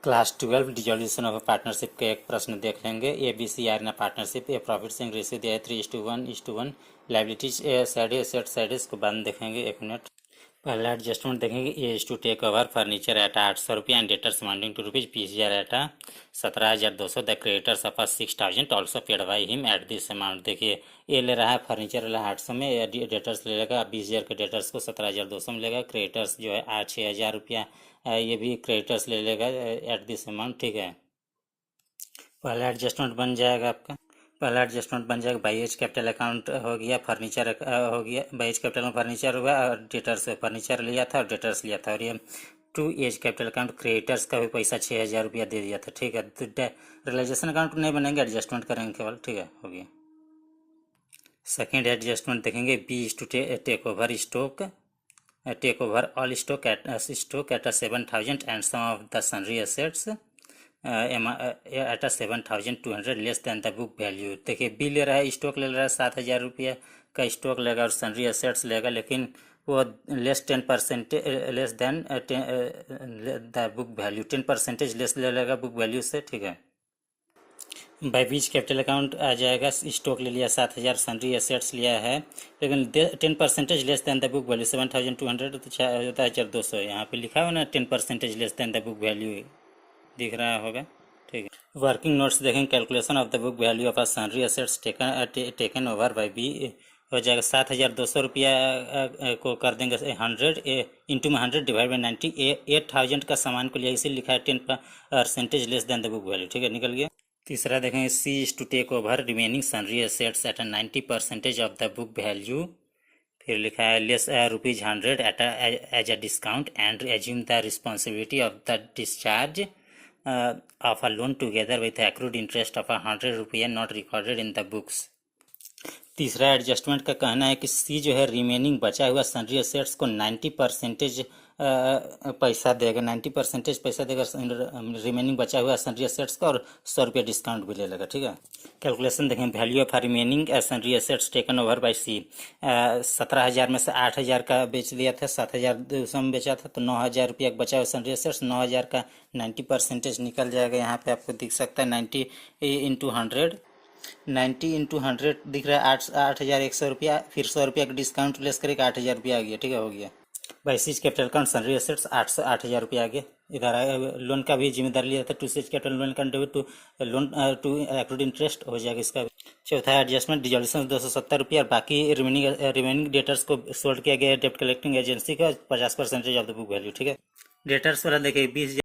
Class 12 dissolution of partnership के एक प्रश्न देख लेंगे। A B C are in partnership, a profit sharing ratio दिया है 3:1:1, लाइबिलिटीज साइड एसेट साइड इसको बाद में देखेंगे। एक मिनट, पहला एडजस्टमेंट देखेंगे। A is to take over furniture at 800 रुपया and debtors amounting to rupees 20,000 at 17,200। The creditors of 6,000 also paid by him at this amount. देखिए, ए ले रहा है फर्नीचर ले 800 में, डेटर्स ले लेगा 20,000 के डेटर्स को 17,200 में लेगा। क्रेडिटर्स जो है 6,000 रुपया ये भी क्रेडिटर्स ले लेगा एट दिस अमाउंट। ठीक है, पहला एडजस्टमेंट बन जाएगा आपका। पहला एडजस्टमेंट बन जाएगा बाई एज कैपिटल अकाउंट हो गया, फर्नीचर हो गया। बाई एज कैपिटल में फर्नीचर हुआ और डेटर्स फर्नीचर लिया था और डेटर्स लिया था। और ये to A's capital account creditors का भी पैसा 6,000 रुपया दे दिया था। ठीक है, तो रियलाइजेशन अकाउंट नहीं बनेंगे, एडजस्टमेंट करेंगे केवल। ठीक है, हो गया। सेकेंड एडजस्टमेंट देखेंगे। B is to take over stock, take over all stock at 7,000 and some of the sundry assets at 7,200 less than the book value. देखिए, बी ले रहा है, स्टॉक ले रहा है 7,000 रुपया का स्टॉक लेगा और सनरी एसेट्स लेगा, लेकिन वो less 10% less than the book value, 10% less ले लेगा बुक वैल्यू से। ठीक है, बाई बीच कैपिटल अकाउंट आ जाएगा। स्टॉक ले लिया 7,000, सनरी एसेट्स लिया है, लेकिन 10% less than the book value 7,200 तो 6,200। यहाँ पे लिखा हुआ ना 10% less than the book value, दिख रहा होगा। ठीक है, वर्किंग नोट्स देखेंगे। Calculation of the book value of sundry assets taken over by B हो जाएगा 7,200 रुपया को कर देंगे 100 इंटू में 100 डिवाइड बाई 90। 8,000 का सामान को लिया, इसीलिए लिखा है 10% less than the book value. ठीक है, निकल गया। तीसरा देखेंगे। C is to take over remaining sundry assets at 90% of the book value. फिर लिखा है less ₹100 as a discount and assume the responsibility of the discharge of a loan together with accrued interest of ₹100 not recorded in the books. तीसरा adjustment का कहना है कि सी जो है रिमेनिंग बचा हुआ सनरी एसेट्स को 90% पैसा देगा, 90% पैसा देगा रिमेनिंग बचा हुआ सनरी एसेट्स का, और 100 रुपया डिस्काउंट भी ले लेगा। ठीक है, कैलकुलेशन देखें। Value of remaining sundry assets taken over by C. 17,000 में से 8,000 का बेच दिया था, 7,200 में बेचा था, तो 9,000 रुपया बचा हुआ सनरी एसेट्स। 9,000 का 90% निकल जाएगा। यहाँ पे आपको दिख सकता है 90 इंटू 100, 90 इंटू 100 दिख रहा है 8,100 रुपया। फिर 100 रुपया का डिस्काउंट लेस करके 8,000 रुपया आ गया। ठीक है, हो गया। By seize capital account सनरी assets 8,000 रुपया आ गया। इधर लोन का भी जिम्मेदारी लिया था। To C's capital loan contribute to loan to accrued interest हो जाएगा इसका। चौथा एडजस्टमेंट डिसोल्यूशन 270 रुपया, और बाकी रिमेनिंग डेटर्स को सोल्ड किया गया डेप्ट कलेक्टिंग एजेंसी का 50% ऑफ द बुक वैल्यू। ठीक है, डेटर्स वाला देखिए 20,000